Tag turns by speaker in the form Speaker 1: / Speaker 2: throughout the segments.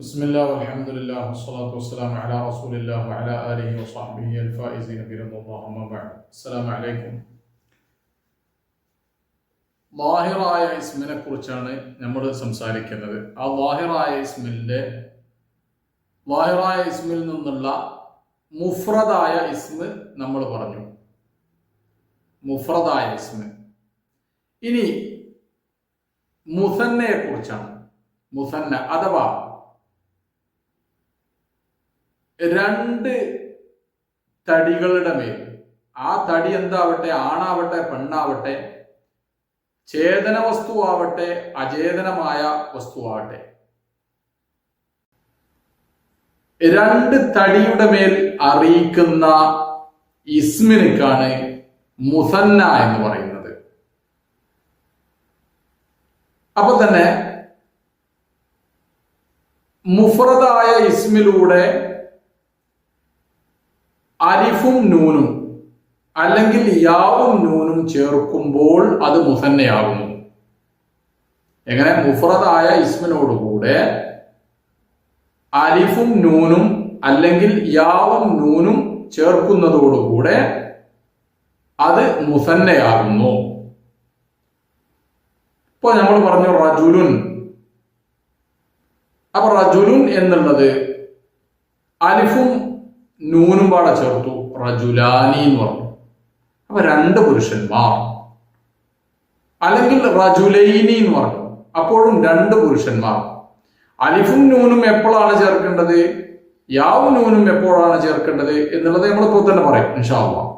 Speaker 1: ബിസ്മില്ലാ വൽഹംദുലില്ലാ വസ്സലാത്തു വസ്സലാമു അലാ റസൂലില്ലാ വഅലാ ആലിഹി വസഹ്ബിഹി അൽഫായിസീന ബിറളില്ലാഹി അമ്മാ ബഅദ്. അസ്സലാമു അലൈക്കും. ളാഹിറായ ഇസ്മിനെ കുറിച്ചാണ് നമ്മൾ സംസാരിക്കുന്നത്. ആ ളാഹിറായ ഇസ്മിൽ നിന്നുള്ള മുഫ്രദായ ഇസ്മ് നമ്മൾ പറഞ്ഞു. മുഫ്രദായ ഇസ്മ്. ഇനി മുസന്നയെ കുറിച്ചാണ്. മുസന്ന അഥവാ രണ്ട് തടികളുടെ മേൽ, ആ തടി എന്താവട്ടെ, ആണാവട്ടെ പെണ്ണാവട്ടെ, ചേതന വസ്തുവാവട്ടെ അചേതനമായ വസ്തുവാവട്ടെ, രണ്ട് തടിയുടെ മേൽ അറിയിക്കുന്ന ഇസ്മിനാണ് മുസന്ന എന്ന് പറയുന്നത്. അപ്പൊ തന്നെ മുഫ്രദായ ഇസ്മിലൂടെ അലിഫും നൂനും അല്ലെങ്കിൽ യാവും നൂനും ചേർക്കുമ്പോൾ അത് മുസന്നയാകുന്നു. എങ്ങനെ? മുഫ്രദായ ഇസ്മിനോടുകൂടെ അലിഫും നൂനും അല്ലെങ്കിൽ യാവും നൂനും ചേർക്കുന്നതോടുകൂടെ അത് മുസന്നയാകുന്നു. ഇപ്പൊ നമ്മൾ പറഞ്ഞു റജുലുൻ. അപ്പൊ റജുലുൻ എന്നുള്ളത് അലിഫും നൂനും പാടെ ചേർത്തു, റജുലാനി എന്ന് പറഞ്ഞു. അപ്പൊ രണ്ട് പുരുഷന്മാർ. അല്ലെങ്കിൽ റജുലൈനി എന്ന് പറഞ്ഞു, അപ്പോഴും രണ്ട് പുരുഷന്മാർ. അലിഫും നൂനും എപ്പോഴാണ് ചേർക്കേണ്ടത്, യാവും നൂനും എപ്പോഴാണ് ചേർക്കേണ്ടത് എന്നുള്ളത് നമ്മളിപ്പോൾ തന്നെ പറയും ഇൻഷാ അല്ലാഹ്.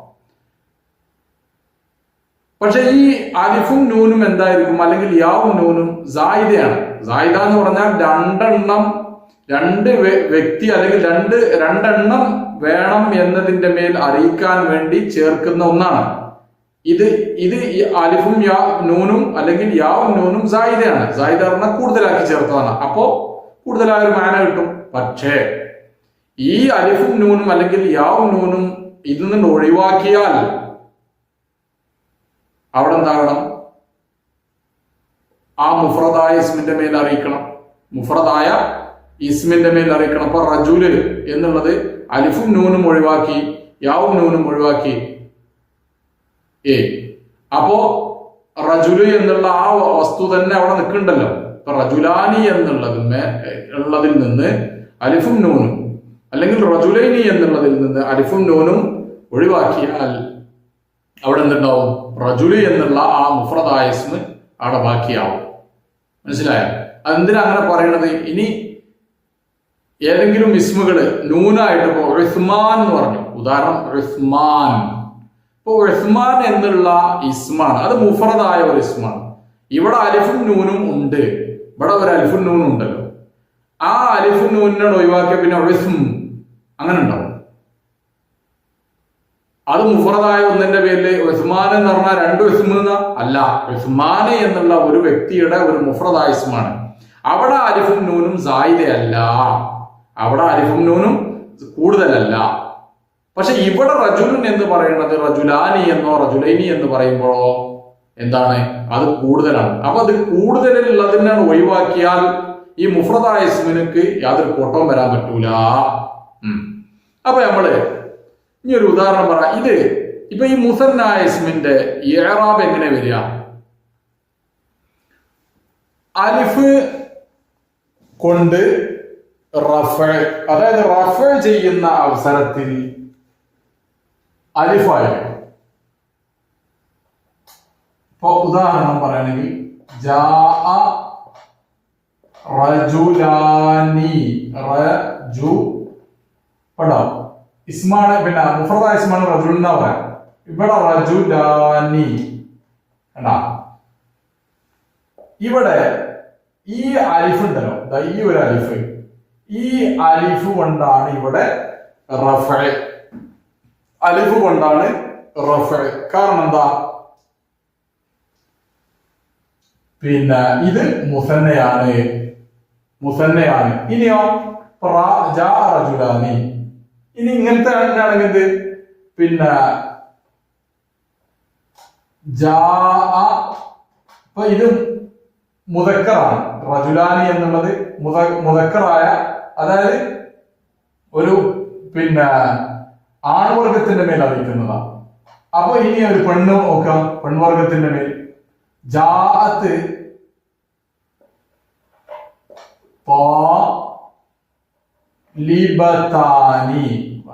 Speaker 1: പക്ഷെ ഈ അലിഫും നൂനും എന്തായിരിക്കും, അല്ലെങ്കിൽ യാവും നൂനും സായിദയാണ്. സായിദ എന്ന് പറഞ്ഞാൽ രണ്ട് വ്യക്തി അല്ലെങ്കിൽ രണ്ടെണ്ണം വേണം എന്നതിന്റെ മേൽ അറിയിക്കാൻ വേണ്ടി ചേർക്കുന്ന ഒന്നാണ്. ഇത് അലിഫും നൂനും അല്ലെങ്കിൽ യാവും നൂനും സായിദയാണ്. സായിദ പറഞ്ഞാൽ കൂടുതലാക്കി ചേർത്തതാണ്. അപ്പോ കൂടുതലായ ഒരു മാന കിട്ടും. പക്ഷേ ഈ അലിഫും നൂനും അല്ലെങ്കിൽ യാവും നൂനും ഇതിൽ നിന്ന് ഒഴിവാക്കിയാൽ അവിടെ എന്താകണം? ആ മുഫ്രദായ ഇസ്മിന്റെ മേൽ അറിയിക്കണം. മുഫ്രദായ ഇസ്മിന്റെ മേൽ അറിയിക്കണം. അപ്പൊ റജുല് എന്നുള്ളത് അലിഫും നൂനും ഒഴിവാക്കി, യാവും നൂനും ഒഴിവാക്കി. അപ്പോ റജുല് എന്നുള്ള ആ വസ്തു തന്നെ അവിടെ നിൽക്കണ്ടല്ലോ. ഇപ്പൊ റജുലാനി ഉള്ളതിൽ നിന്ന് അലിഫും നൂനും അല്ലെങ്കിൽ റജുലൈനി എന്നുള്ളതിൽ നിന്ന് അലിഫും നൂനും ഒഴിവാക്കിയാൽ അവിടെ എന്തുണ്ടാവും? റജുലി എന്നുള്ള ആ മുഫ്രദായ ഇസ്മ് അവിടെ ബാക്കിയാവും. മനസ്സിലായോ? അതെന്തിനാ അങ്ങനെ പറയണത്? ഇനി ഏതെങ്കിലും ഇസ്മുകള് നൂനായിട്ട് ഇപ്പോ ഉസ്മാൻ എന്ന് പറഞ്ഞു, ഉദാഹരണം ഉസ്മാൻ. ഇപ്പൊ ഉസ്മാൻ എന്നുള്ള ഇസ്മാണ്, അത് മുഫ്രദായ ഒരു ഇസ്മാണ്. ഇവിടെ അലിഫും നൂനും ഉണ്ട്, ഇവിടെ ഒരു അലിഫും നൂനും ഉണ്ടല്ലോ. ആ അലിഫും നൂനിനോട് ഒഴിവാക്കിയ പിന്നെ ഉസ്ം അങ്ങനെ ഉണ്ടാവും. അത് മുഫ്രദായ ഒന്നിന്റെ പേരില് ഉസ്മാൻ എന്ന് പറഞ്ഞാൽ രണ്ട് ഉസ്മ അല്ല, ഉസ്മാൻ എന്നുള്ള ഒരു വ്യക്തിയുടെ ഒരു മുഫ്രദായ ഇസ്മാണ്. അവിടെ അലിഫും നൂനും സായിദയല്ല, അവിടെ അലിഫും നൂനും കൂടുതലല്ല. പക്ഷെ ഇവിടെ റജുലുൻ എന്ന് പറയുന്നത് റജുലാനി എന്നോ റജുലൈനി എന്ന് പറയുമ്പോഴോ എന്താണ്? അത് കൂടുതലാണ്. അപ്പൊ അത് കൂടുതലുള്ളതിനാണ് ഒഴിവാക്കിയാൽ ഈ മുഫ്രദായ ഇസ്മിനക്ക് യാതൊരു കോട്ടവും വരാൻ പറ്റൂല. അപ്പൊ നമ്മള് ഇനി ഒരു ഉദാഹരണം പറ. ഇപ്പൊ ഈ മുസന്നായ ഇസ്മിന്റെ ഇഅ്റാബ് എങ്ങനെ വരിക? അലിഫ് കൊണ്ട് റഫഅ്, അതായത് റഫഅ് ചെയ്യുന്ന അവസരത്തിൽ അലിഫായിരിക്കും. ഇപ്പൊ ഉദാഹരണം പറയുകയാണെങ്കിൽ ജാഅ റജുലാനി, ഇസ്മാണ്, പിന്നെ മുഫ്രദായ ഇസ്മാണ് റജുൽ എന്നാ പറയാം. ഇവിടെ റജുലാനി കണ്ടാ. ഇവിടെ ഈ അലിഫ് ഉണ്ടല്ലോ, ഈ ഒരു അലിഫ്, ഈ അലിഫ് കൊണ്ടാണ് ഇവിടെ റഫഅ്. അലിഫ് കൊണ്ടാണ് റഫഅ്. കാരണം എന്താ? പിന്നെ ഇത് മുസന്നയാണ്. ഇനിയോ ജാഅ റജുലാനി. ഇനി ഇങ്ങനത്തെ ആണെങ്കിൽ എന്ത്? പിന്നെ ജാഅ, ഇപ്പൊ ഇത് മുദക്കറാണ്, റജുലാനി എന്നുള്ളത് മുദക്കറായ, അതായത് ഒരു ആൺവർഗത്തിന്റെ മേൽ അറിയിക്കുന്നതാണ്. അപ്പൊ ഇനി ഒരു പെണ്ണ് നോക്കാം, പെൺവർഗത്തിന്റെ മേൽ ജാഅത്ത് താലിബതാനി,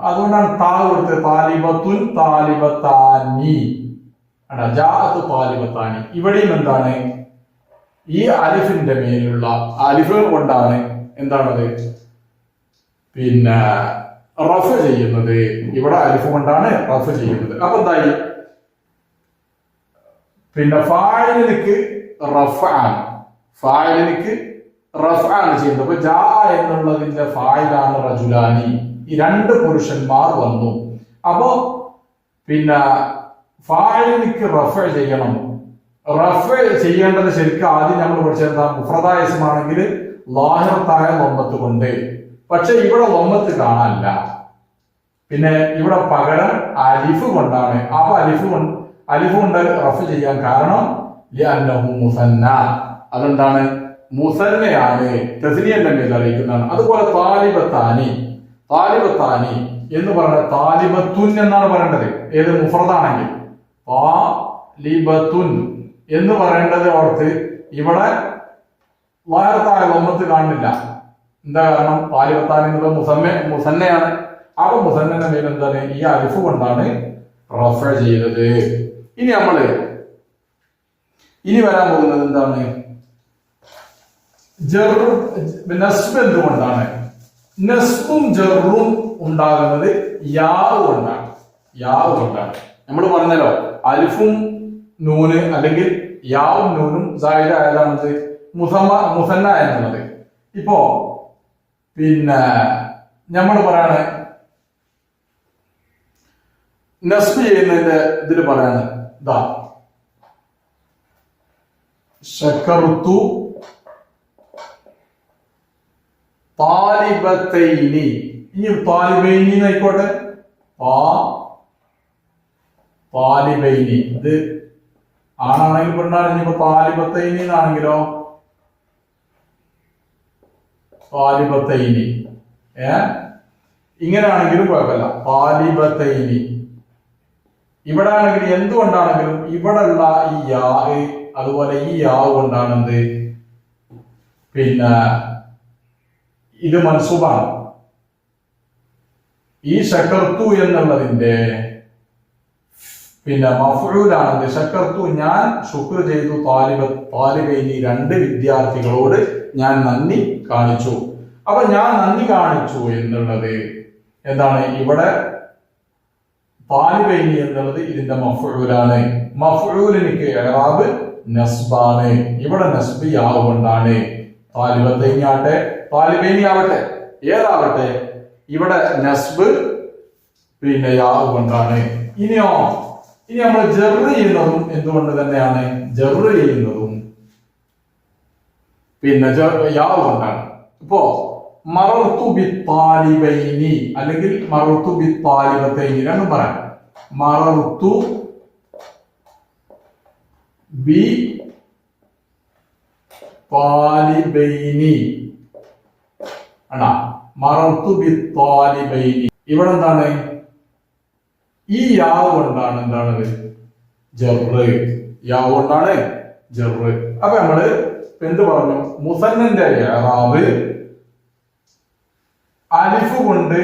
Speaker 1: അതുകൊണ്ടാണ് താ കൊടുത്തത്. താലിബത്തുൻ താലിബത്താനി, ജാഅത്ത് താലിബത്താനി. ഇവിടെയും എന്താണ്, ഈ അലിഫിന്റെ മേലുള്ള അലിഫ് കൊണ്ടാണ് എന്താണത് റഫ് ചെയ്യുന്നത്. ഇവിടെ അലിഫ് കൊണ്ടാണ് റഫ് ചെയ്യുന്നത്. അപ്പൊ എന്തായി, ഫാഇലിനിക്ക് റഫ്ആണ്, ഫാഇലിനിക്ക് റഫ്ആണ് ചെയ്യുന്നത്. അപ്പൊ ജാ എന്നുള്ളതിന്റെ ഫായിലാണ് റജുലാനി. ഈ രണ്ട് പുരുഷന്മാർ വന്നു. അപ്പോ ഫാഇലിനിക്ക് റഫ് ചെയ്യണം. റഫ് ചെയ്യേണ്ടത് ശരിക്കും ആദ്യം നമ്മൾ പഠിച്ചെന്താ, മുഫ്രദായ ഇസ്മാണെങ്കിൽ ലാഹിറത്തായ ലൊമ്മത്ത് കൊണ്ട്. പക്ഷെ ഇവിടെ ലൊമ്മത്ത് കാണാനില്ല. ഇവിടെ പകരം അലിഫ് കൊണ്ടാണ്. അപ്പൊ അലിഫ് കൊണ്ട് റഫ് ചെയ്യാൻ കാരണം ലിഅന്നഹു മുസന്ന, അതെന്താണ്, മുസന്നയാണ്, തസ്നിയന്റെ മേൽ അറിയിക്കുന്നതാണ്. അതുപോലെ താലിബത്താനി, താലിബത്താനി എന്ന് പറഞ്ഞ താലിബത്തുൻ എന്നാണ് പറയേണ്ടത്. ഏത് മുഫ്രദാണെങ്കിൽ താലിബത്തുൻ എന്ന് പറയേണ്ടത് ഓർത്ത് ഇവിടെ ലാഹിറത്തായ ലൊമ്മത്ത് കാണുന്നില്ല. എന്താ കാരണം, താലിബത്താനി എന്നുള്ള മുസന്നയാണ്. അപ്പൊ മുസന്നന്റെ മേൽ എന്താണ്, ഈ അലിഫ് കൊണ്ടാണ് റഫ ചെയ്തത്. ഇനി വരാൻ പോകുന്നത് എന്താണ്, നസ്ബ് എന്തുകൊണ്ടാണ്? നസ്ബും ജറും ഉണ്ടാകുന്നത് യാവ് കൊണ്ടാണ്. യാവ് കൊണ്ടാണ്. നമ്മൾ പറഞ്ഞല്ലോ, അലിഫും നൂന് അല്ലെങ്കിൽ യാവും നൂനും സായിദ ആയതാണത് മുസന്ന എന്നുള്ളത്. ഇപ്പോ നമ്മൾ പറയാണ് നസ്ബ് ചെയ്യുന്നതിന്റെ ഇതിൽ പറയാണ്, ഇതാ ശക്കറുത്തു താലിബത്തൈനി. ഇനി താലിബൈനി എന്നായിക്കോട്ടെ, താലിബൈനി. ഇത് ആണാണെങ്കിൽ പെണ്ണാണെങ്കിൽ ഇപ്പൊ താലിബത്തൈനി എന്നാണെങ്കിലോ താലിബത്തൈനി. ഇങ്ങനെയാണെങ്കിലും കുഴപ്പമില്ല, താലിബത്തൈനി. ഇവിടെ ആണെങ്കിൽ എന്തുകൊണ്ടാണെങ്കിലും ഇവിടെയുള്ള ഈ യാ, അതുപോലെ ഈ യാവ് കൊണ്ടാണ് എന്ത്, ഇത് മൻസൂബാണ്. ഈ ശക്കർത്തു എന്നുള്ളതിന്റെ മഫ്ഊലാണ് ശക്കർത്തു, ഞാൻ ശുക്ർ ചെയ്തു താലിബൈനി, രണ്ട് വിദ്യാർത്ഥികളോട് ഞാൻ നന്ദി കാണിച്ചു. അപ്പൊ ഞാൻ നന്ദി കാണിച്ചു എന്നുള്ളത് എന്താണ്, ഇവിടെ താലിബൈനി എന്നുള്ളത് ഇതിന്റെ മഫ്ഊലാണ്. മഫ്ഊലിനിക്ക് ഇഅ്റാബ് നസ്ബാണ്. ഇവിടെ നസ്ബ് യാവ് കൊണ്ടാണ്. താലിബത്തൈനി ആവട്ടെ താലിബൈനി ആവട്ടെ ഏതാവട്ടെ, ഇവിടെ നസ്ബ് യാവ് കൊണ്ടാണ്. ഇനി നമ്മൾ ജറ് ചെയ്യുന്നതും എന്തുകൊണ്ട് തന്നെയാണ്, ജറ് ചെയ്യുന്നതും യാവ് കൊണ്ടാണ്. ഇപ്പോ മറർത്തു ബിത്താലിബൈനി അല്ലെങ്കിൽ മറർത്തു ബിത്താലിബത്തൈനി രണ്ടും പറയാം. മറർത്തു ബി താലിബൈനി മറർത്തു ബിത്താലിബൈനി. ഇവിടെ എന്താണ്, ഈ യാവ് കൊണ്ടാണ് എന്താണ് ജറ്, യാവ് കൊണ്ടാണ് ജറ്. അപ്പൊ നമ്മള് എന്ത് പറഞ്ഞു, മുസന്നന്റെ ഇഅ്റാബ് അലിഫ് കൊണ്ട്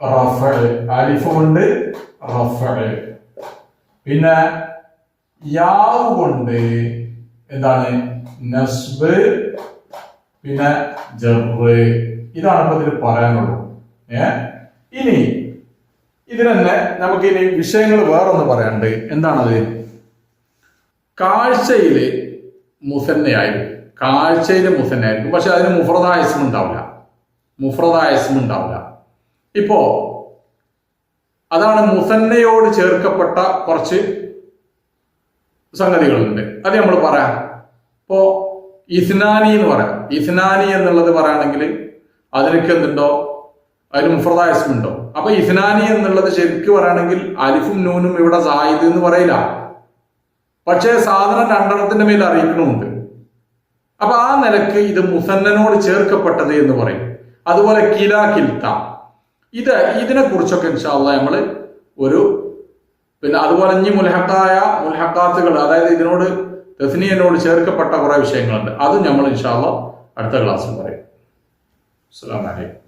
Speaker 1: റഫഅ, അലിഫ് കൊണ്ട് റഫഅ, യാവ് കൊണ്ട് എന്താണ് നസ്ബ്, ജറ്. ഇതാണ് ഇപ്പൊ ഇതിൽ പറയാനുള്ളൂ. ഇനി ഇതിനെന്നെ നമുക്ക് ഇനി വിഷയങ്ങൾ വേറൊന്ന് പറയാനുണ്ട്. എന്താണത്, കാഴ്ചയില് മുസന്നയായിരിക്കും, കാഴ്ചയില് മുസന്നയായിരിക്കും, പക്ഷെ അതിന് മുഫ്രദായ ഇസ്മ ഉണ്ടാവില്ല, മുഫ്രദായ ഇസ്മ ഉണ്ടാവില്ല. ഇപ്പോ അതാണ് മുസന്നയോട് ചേർക്കപ്പെട്ട കുറച്ച് സംഗതികളുണ്ട്, അത് നമ്മൾ പറയാം. ഇപ്പോ ഇസ്നാനി എന്ന് പറയാം. ഇസ്നാനി എന്നുള്ളത് പറയുകയാണെങ്കിൽ അതിനൊക്കെ എന്തുണ്ടോ, അതിന് മുഫ്രദായ ഇസ്മ ഉണ്ടോ? അപ്പൊ ഇസ്നാനി എന്നുള്ളത് ശരിക്കും പറയുകയാണെങ്കിൽ അലിഫും നൂനും ഇവിടെ സായിദ് എന്ന് പറയില്ല, പക്ഷേ സാധനം രണ്ടെണ്ണത്തിന്റെ മേൽ അറിയിക്കണമുണ്ട്. അപ്പൊ ആ നിലക്ക് ഇത് മുസന്നനോട് ചേർക്കപ്പെട്ടത് എന്ന് പറയും. അതുപോലെ കില കിൽത്ത, ഇതിനെ കുറിച്ചൊക്കെ ഇൻഷാ അല്ലാഹ് നമ്മൾ പിന്നെ അതുപോലെ ഇനി മുൽഹക്കാത്തുകൾ, അതായത് ഇതിനോട് തസ്നിയനോട് ചേർക്കപ്പെട്ട കുറെ വിഷയങ്ങളുണ്ട്. അതും നമ്മൾ ഇൻഷാ അല്ലാഹ് അടുത്ത ക്ലാസ്സിൽ പറയും. അസ്സലാമു അലൈക്കും.